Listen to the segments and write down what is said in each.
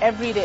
every day.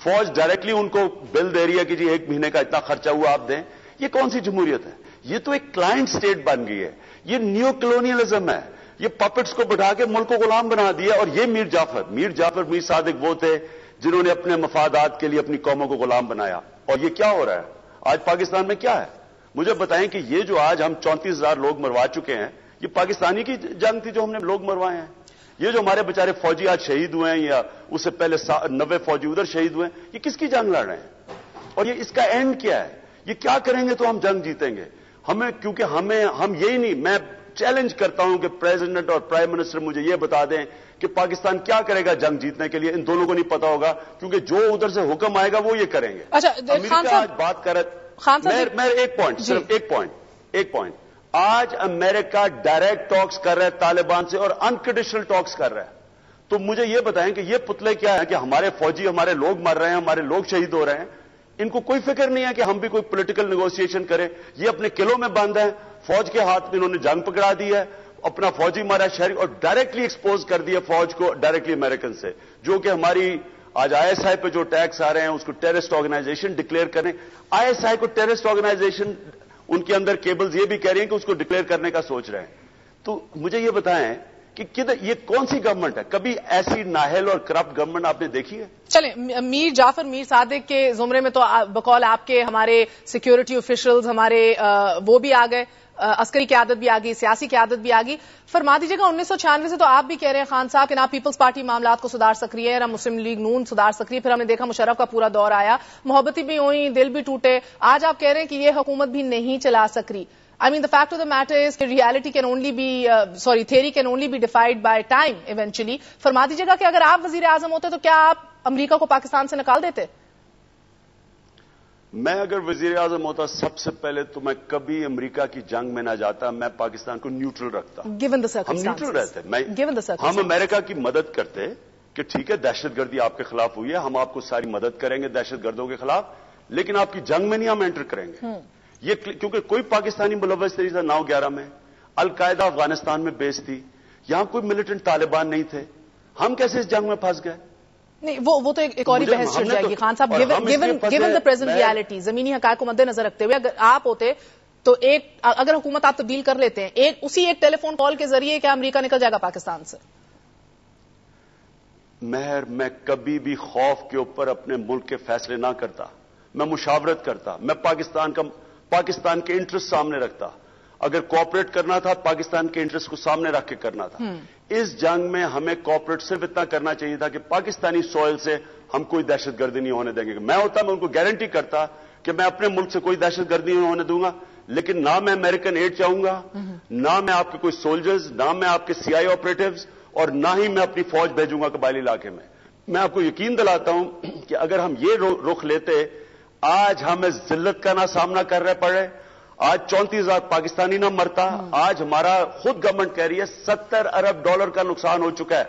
فوج directly ان کو بل دے رہی ہے کہ جی 1 مہینے کا اتنا خرچہ ہوا آپ دیں. یہ کون سی جمہوریت ہے؟ یہ تو ایک کلائنٹ اسٹیٹ بن گئی ہے. یہ نیو کلونیلزم ہے. یہ پپٹس کو بٹھا کے ملک کو غلام بنا دیا. اور یہ میر صادق وہ تھے جنہوں نے اپنے مفادات کے لیے اپنی قوموں کو غلام بنایا. اور یہ کیا ہو رہا ہے آج پاکستان میں؟ کیا ہے مجھے بتائیں کہ یہ جو آج ہم 34,000 لوگ مروا چکے ہیں، یہ پاکستانی کی جنگ تھی جو ہم نے لوگ مروائے ہیں؟ یہ جو ہمارے بیچارے فوجی آج شہید ہوئے ہیں یا اس سے پہلے 90 فوجی ادھر شہید ہوئے ہیں، یہ کس کی جنگ لڑ رہے ہیں؟ اور یہ اس کا اینڈ کیا ہے؟ یہ کیا کریں گے تو ہم جنگ جیتیں گے؟ کیونکہ ہم یہی نہیں، میں چیلنج کرتا ہوں کہ پریزیڈنٹ اور پرائم منسٹر مجھے یہ بتا دیں کہ پاکستان کیا کرے گا جنگ جیتنے کے لیے. ان دونوں کو نہیں پتا ہوگا کیونکہ جو ادھر سے حکم آئے گا وہ یہ کریں گے. اچھا امریکہ آج بات کر میں ایک پوائنٹ، صرف ایک پوائنٹ. آج امریکہ ڈائریکٹ ٹاکس کر رہا ہے طالبان سے اور انکنڈیشنل ٹاکس کر رہا ہے. تو مجھے یہ بتائیں کہ یہ پتلے کیا ہے کہ ہمارے فوجی، ہمارے لوگ مر رہے ہیں، ہمارے لوگ شہید ہو رہے ہیں، ان کو کوئی فکر نہیں ہے کہ ہم بھی کوئی پولیٹیکل نیگوسیشن کریں. یہ اپنے قلعوں میں بند ہیں، فوج کے ہاتھ میں انہوں نے جنگ پکڑا دی ہے، اپنا فوجی مارا شہری، اور ڈائریکٹلی ایکسپوز کر دیا فوج کو ڈائریکٹلی امریکن سے. جو کہ ہماری آج ISI پہ جو ٹیکس آ رہے ہیں اس کو ٹیررسٹ آرگنائزیشن ڈکلیئر کریں. ISI کو ٹیررسٹ آرگنائزیشن، ان کے اندر کیبلز یہ بھی کہہ رہی ہیں کہ اس کو ڈکلیئر کرنے کا سوچ رہے ہیں. تو مجھے یہ بتائیں کہ یہ کون سی گورنمنٹ ہے؟ کبھی ایسی نااہل اور کرپٹ گورنمنٹ آپ نے دیکھی ہے؟ چلیں، میر جعفر میر صادق کے زمرے میں تو بقول آپ کے ہمارے سیکیورٹی آفیشلز، ہمارے وہ بھی آ گئے، عسکری قیادت بھی آ گئی، سیاسی قیادت بھی آ گئی. فرما دیجیے گا 1996 سے تو آپ بھی کہہ رہے ہیں خان صاحب کہ نہ پیپلز پارٹی معاملات کو سدھار سک رہی ہے، نہ مسلم لیگ نون سدھار سک رہی ہے. پھر ہم نے دیکھا مشرف کا پورا دور آیا، محبتیں بھی ہوئیں، دل بھی ٹوٹے. آج آپ کہہ رہے ہیں کہ یہ حکومت بھی نہیں چلا سک رہی. I mean, the fact of the matter is کہ reality can only be, theory can only be defined by time eventually. فرما دیجیے گا کہ اگر آپ وزیر اعظم ہوتے تو کیا آپ امریکہ کو پاکستان سے نکال دیتے؟ میں اگر وزیر اعظم ہوتا سب سے پہلے تو میں کبھی امریکہ کی جنگ میں نہ جاتا. میں پاکستان کو نیوٹرل رکھتا. Given the circumstances. ہم نیوٹرل رہتے. ہم امریکہ کی مدد کرتے کہ ٹھیک ہے دہشت گردی آپ کے خلاف ہوئی ہے، ہم آپ کو ساری مدد کریں گے دہشت گردوں کے خلاف، لیکن آپ کی جنگ میں نہیں ہم انٹر کریں گے. یہ کیونکہ کوئی پاکستانی ملوث نہیں تھا 9/11 میں، القاعدہ افغانستان میں بیس تھی، یہاں کوئی ملیٹنٹ طالبان نہیں تھے. ہم کیسے اس جنگ میں پھنس گئے؟ نہیں، وہ تو ایک اور ہی بحث چل جائے گی خان صاحب. given the present reality، زمینی حقائق کو مد نظر رکھتے ہوئے اگر آپ ہوتے تو اگر حکومت آپ تبدیل کر لیتے ہیں اسی ایک ٹیلی فون کال کے ذریعے کیا امریکہ نکل جائے گا پاکستان سے؟ میں کبھی بھی خوف کے اوپر اپنے ملک کے فیصلے نہ کرتا. میں مشاورت کرتا. میں پاکستان کے انٹرسٹ سامنے رکھتا. اگر کوآپریٹ کرنا تھا پاکستان کے انٹرسٹ کو سامنے رکھ کے کرنا تھا. اس جنگ میں ہمیں کوآپریٹ صرف اتنا کرنا چاہیے تھا کہ پاکستانی سوئل سے ہم کوئی دہشت گردی نہیں ہونے دیں گے. میں ان کو گارنٹی کرتا کہ میں اپنے ملک سے کوئی دہشت گردی نہیں ہونے دوں گا، لیکن نہ میں امریکن ایڈ چاہوں گا، نہ میں آپ کے کوئی سولجرز، نہ میں آپ کے CIA آپریٹوز، اور نہ ہی میں اپنی فوج بھیجوں گا قبائلی علاقے میں. میں آپ کو یقین دلاتا ہوں کہ اگر ہم یہ رخ لیتے، آج ہمیں ذلت کا نہ سامنا کر رہے پڑے، آج 34,000 پاکستانی نہ مرتا. آج ہمارا خود گورنمنٹ کہہ رہی ہے $70 ارب کا نقصان ہو چکا ہے.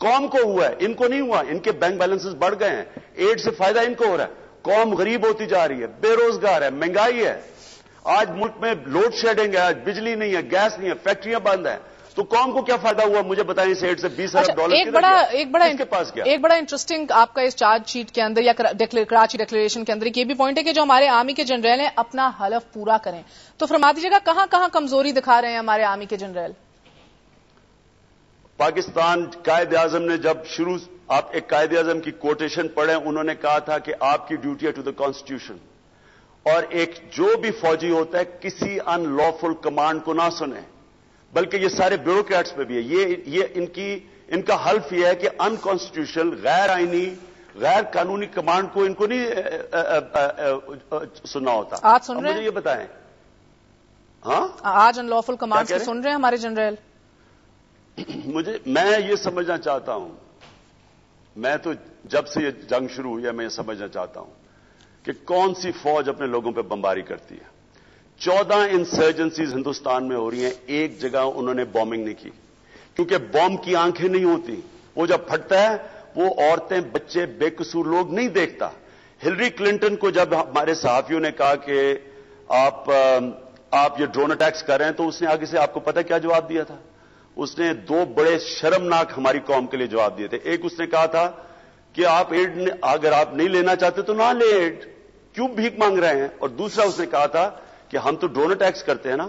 قوم کو ہوا ہے، ان کو نہیں ہوا. ان کے بینک بیلنسز بڑھ گئے ہیں، ایڈ سے فائدہ ان کو ہو رہا ہے. قوم غریب ہوتی جا رہی ہے، بے روزگار ہے، مہنگائی ہے. آج ملک میں لوڈ شیڈنگ ہے، آج بجلی نہیں ہے، گیس نہیں ہے، فیکٹریاں بند ہیں. تو قوم کو کیا فائدہ ہوا؟ مجھے بتائیں اس ایڈ سے $20 ارب ایک بڑا انٹرسٹنگ آپ کا اس چارج شیٹ کے اندر یا کراچی ڈکلیریشن کے اندر یہ بھی پوائنٹ ہے کہ جو ہمارے آرمی کے جنرل ہیں اپنا حلف پورا کریں. تو فرما دیجیے گا کہاں کہاں کمزوری دکھا رہے ہیں ہمارے آرمی کے جنرل؟ پاکستان قائد اعظم نے جب آپ ایک قائد اعظم کی کوٹیشن پڑھیں، انہوں نے کہا تھا کہ آپ کی ڈیوٹی ہے ٹو دا کانسٹیٹیوشن، اور ایک جو بھی فوجی ہوتا ہے کسی ان لافل کمانڈ کو نہ سنے. بلکہ یہ سارے بیوروکریٹس پہ بھی ہے. یہ ان کا حلف یہ ہے کہ ان کانسٹیٹیوشنل، غیر آئینی، غیر قانونی کمانڈ کو ان کو نہیں سننا ہوتا. آج سن رہے ہیں؟ مجھے یہ بتائیں. ہاں آج ان لافل کمانڈ کو سن رہے ہیں ہمارے جنرل؟ میں یہ سمجھنا چاہتا ہوں، میں تو جب سے یہ جنگ شروع ہوئی ہے میں یہ سمجھنا چاہتا ہوں کہ کون سی فوج اپنے لوگوں پہ بمباری کرتی ہے. 14 انسرجنسیز ہندوستان میں ہو رہی ہیں، ایک جگہ انہوں نے بومبنگ نہیں کی، کیونکہ بوم کی آنکھیں نہیں ہوتی. وہ جب پھٹتا ہے وہ عورتیں، بچے، بے قصور لوگ نہیں دیکھتا. ہلری کلنٹن کو جب ہمارے صحافیوں نے کہا کہ آپ یہ ڈرون اٹیکس کر رہے ہیں، تو اس نے آگے سے آپ کو پتہ کیا جواب دیا تھا؟ اس نے 2 بڑے شرمناک ہماری قوم کے لیے جواب دیے تھے. ایک اس نے کہا تھا کہ آپ ایڈ اگر آپ نہیں لینا چاہتے تو نہ لے ایڈ، کیوں بھیک مانگ رہے ہیں؟ اور دوسرا اس نے کہا تھا کہ ہم تو ڈرون اٹیکس کرتے ہیں نا،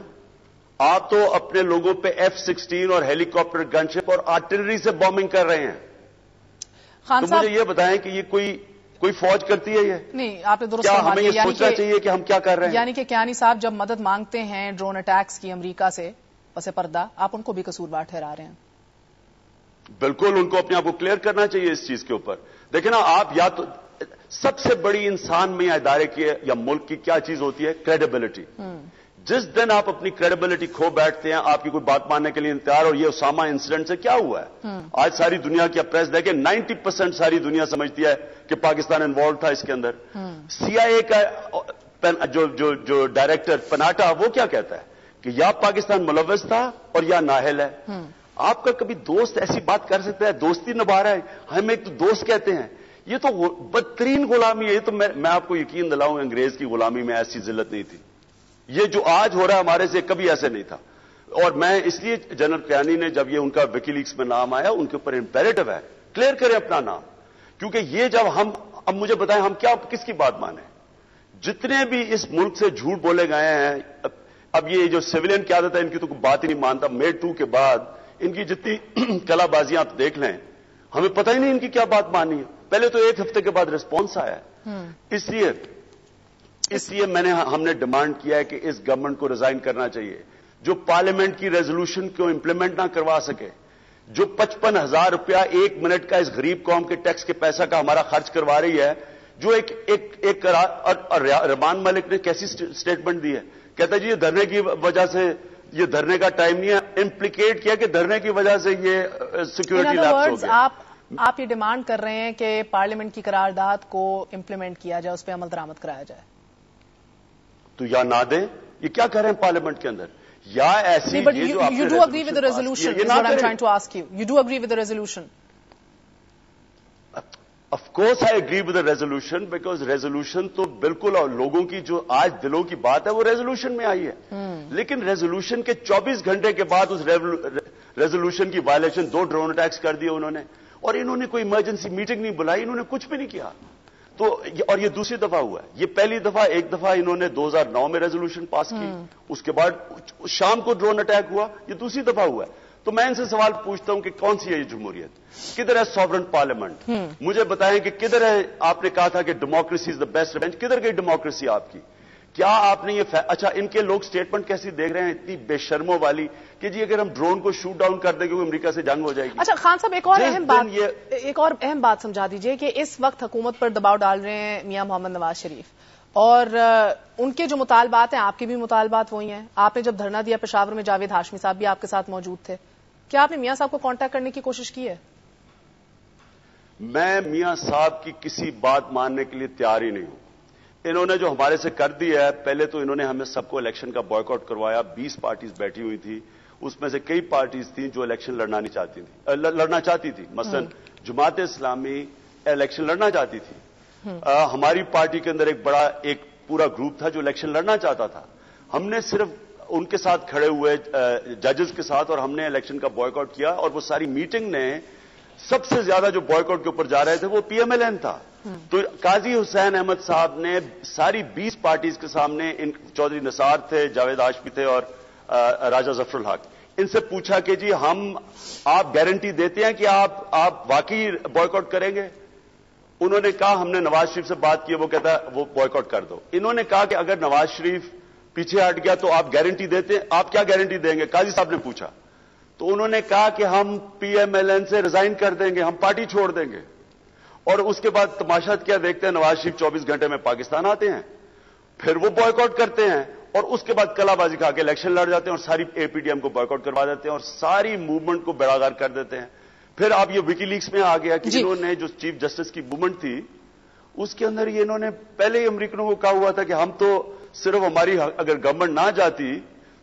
آپ تو اپنے لوگوں پہ F-16 اور ہیلی کاپٹر گن شپ اور آرٹلری سے بامبنگ کر رہے ہیں. تو مجھے یہ بتائیں کہ یہ کوئی فوج کرتی ہے؟ یہ نہیں، آپ نے درست کیا فرما ہمیں دیا. یہ سوچنا چاہیے کہ ہم کیا کر رہے ہیں؟ یعنی کہ کیانی صاحب جب مدد مانگتے ہیں ڈرون اٹیکس کی امریکہ سے پس پردہ، آپ ان کو بھی قصوروار ٹھہرا رہے ہیں. بالکل، ان کو اپنے آپ کو کلیئر کرنا چاہیے اس چیز کے اوپر. دیکھیں نا، آپ یا تو سب سے بڑی انسان میں یا ادارے کی یا ملک کی کیا چیز ہوتی ہے؟ کریڈیبلٹی. جس دن آپ اپنی کریڈیبلٹی کھو بیٹھتے ہیں، آپ کی کوئی بات ماننے کے لیے تیار. اور یہ اسامہ انسیڈنٹ سے کیا ہوا ہے؟ آج ساری دنیا کی پریس دیکھیں، 90% ساری دنیا سمجھتی ہے کہ پاکستان انوالو تھا اس کے اندر. CIA کا جو ڈائریکٹر پناٹا، وہ کیا کہتا ہے کہ یا پاکستان ملوث تھا اور یا نااہل ہے. آپ کا کبھی دوست ایسی بات کر سکتا ہے؟ دوستی نبھا رہا ہے، ہم ایک تو دوست کہتے ہیں. یہ تو بدترین غلامی ہے. یہ تو میں آپ کو یقین دلاؤں، انگریز کی غلامی میں ایسی ذلت نہیں تھی. یہ جو آج ہو رہا ہے ہمارے سے کبھی ایسے نہیں تھا. اور میں اس لیے جنرل کیانی نے جب یہ ان کا وکی لیکس میں نام آیا، ان کے اوپر امپیریٹو ہے کلیئر کریں اپنا نام. کیونکہ یہ جب اب مجھے بتائیں ہم کیا کس کی بات مانیں؟ جتنے بھی اس ملک سے جھوٹ بولے گئے ہیں، اب یہ جو سویلین کی عادت ہے ان کی تو کوئی بات ہی نہیں مانتا. May 2 کے بعد ان کی جتنی کلا بازیاں آپ دیکھ لیں، ہمیں پتہ ہی نہیں ان کی کیا بات مانی ہے. پہلے تو 1 ہفتے کے بعد ریسپانس آیا ہے. اس لیے ہم نے ڈیمانڈ کیا ہے کہ اس گورنمنٹ کو ریزائن کرنا چاہیے جو پارلیمنٹ کی ریزولوشن کو امپلیمنٹ نہ کروا سکے، جو 55,000 روپیہ 1 منٹ کا اس غریب قوم کے ٹیکس کے پیسہ کا ہمارا خرچ کروا رہی ہے. جو ایک رحمان ملک نے کیسی سٹیٹمنٹ دی ہے، کہتا ہے جی یہ دھرنے کی وجہ سے، یہ دھرنے کا ٹائم نہیں ہے. امپلیکیٹ کیا کہ دھرنے کی وجہ سے یہ سیکورٹی لیپس ہو گیا. آپ یہ ڈیمانڈ کر رہے ہیں کہ پارلیمنٹ کی قرارداد کو امپلیمنٹ کیا جائے، اس پہ عمل درآمد کرایا جائے. تو یا نہ دیں، یہ کیا کر رہے ہیں پارلیمنٹ کے اندر؟ یا ایسی you do agree with the resolution is what I'm trying to ask you. You do agree with the resolution? Of course I agree with the resolution because resolution تو بالکل اور لوگوں کی جو آج دلوں کی بات ہے وہ resolution میں آئی ہے. لیکن resolution کے 24 گھنٹے کے بعد اس resolution کی وائلیشن 2 ڈرون اٹیکس کر دیے انہوں نے، اور انہوں نے کوئی ایمرجنسی میٹنگ نہیں بلائی، انہوں نے کچھ بھی نہیں کیا. تو اور یہ دوسری دفعہ ہوا ہے. یہ پہلی دفعہ ایک دفعہ انہوں نے 2009 میں ریزولوشن پاس کی، اس کے بعد شام کو ڈرون اٹیک ہوا، یہ دوسری دفعہ ہوا ہے. تو میں ان سے سوال پوچھتا ہوں کہ کون سی ہے یہ جمہوریت؟ کدھر ہے سوورن پارلیمنٹ؟ مجھے بتائیں کہ کدھر ہے؟ آپ نے کہا تھا کہ democracy is the best revenge, کدھر گئی ڈیموکریسی آپ کی؟ کیا آپ نے یہ اچھا ان کے لوگ سٹیٹمنٹ کیسی دیکھ رہے ہیں اتنی بے شرموں والی کہ جی اگر ہم ڈرون کو شوٹ ڈاؤن کر دیں گے امریکہ سے جنگ ہو جائے گی. اچھا خان صاحب، ایک اور اہم بات سمجھا دیجئے کہ اس وقت حکومت پر دباؤ ڈال رہے ہیں میاں محمد نواز شریف، اور ان کے جو مطالبات ہیں آپ کے بھی مطالبات وہی ہیں. آپ نے جب دھرنا دیا پشاور میں، جاوید ہاشمی صاحب بھی آپ کے ساتھ موجود تھے. کیا آپ نے میاں صاحب کو کانٹیکٹ کرنے کی کوشش کی ہے؟ میں میاں صاحب کی کسی بات ماننے کے لیے تیار ہی نہیں ہوں. انہوں نے جو ہمارے سے کر دیا ہے، پہلے تو انہوں نے ہمیں سب کو الیکشن کا بائیکاٹ کروایا. 20 پارٹیز بیٹھی ہوئی تھی، اس میں سے کئی پارٹیز تھیں جو الیکشن لڑنا چاہتی تھی. مثلا جماعت اسلامی الیکشن لڑنا چاہتی تھی. ہماری پارٹی کے اندر ایک پورا گروپ تھا جو الیکشن لڑنا چاہتا تھا. ہم نے صرف ان کے ساتھ کھڑے ہوئے ججز کے ساتھ، اور ہم نے الیکشن کا بائیکاٹ کیا. اور وہ ساری میٹنگ نے سب سے زیادہ جو بائیکاٹ کے اوپر جا رہے تھے وہ PMLN تھا. تو قاضی حسین احمد صاحب نے ساری 20 پارٹیز کے سامنے، چودھری نثار تھے، جاوید ہاشمی تھے اور راجہ ظفر الحق، ان سے پوچھا کہ جی آپ گارنٹی دیتے ہیں کہ آپ واقعی بائیکاٹ کریں گے؟ انہوں نے کہا ہم نے نواز شریف سے بات کی، وہ کہتا ہے وہ بائیکاٹ کر دو. انہوں نے کہا کہ اگر نواز شریف پیچھے ہٹ گیا تو آپ گارنٹی دیتے ہیں؟ آپ کیا گارنٹی دیں گے؟ قاضی صاحب نے پوچھا. تو انہوں نے کہا کہ ہم PMLN سے ریزائن کر دیں گے، ہم پارٹی چھوڑ دیں گے. اور اس کے بعد تماشا کیا دیکھتے ہیں، نواز شریف 24 گھنٹے میں پاکستان آتے ہیں، پھر وہ بائیکاٹ کرتے ہیں، اور اس کے بعد کلا بازی کھا کے الیکشن لڑ جاتے ہیں اور ساری APDM کو بائیکاٹ کروا دیتے ہیں اور ساری موومنٹ کو بیڑاغار کر دیتے ہیں. پھر اب یہ وکی لیکس میں آ گیا کہ انہوں نے جو چیف جسٹس کی موومنٹ تھی اس کے اندر یہ انہوں نے پہلے ہی امریکنوں کو کہا ہوا تھا کہ ہم تو صرف ہماری اگر گورنمنٹ نہ جاتی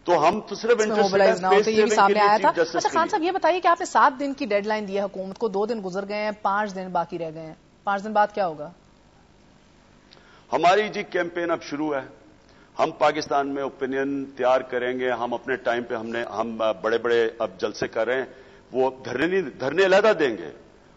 تو ہم تو صرف یہ بھی سامنے آیا تھا. اچھا خان صاحب یہ بتائیے کہ آپ نے 7 دن کی ڈیڈ لائن دی ہے حکومت کو، 2 دن گزر گئے ہیں، 5 دن باقی رہ گئے ہیں. 5 دن بعد کیا ہوگا؟ ہماری کیمپین اب شروع ہے. ہم پاکستان میں اوپینین تیار کریں گے. ہم اپنے ٹائم پہ ہم بڑے بڑے اب جلسے کر رہے ہیں، وہ دھرنے علیحدہ دیں گے.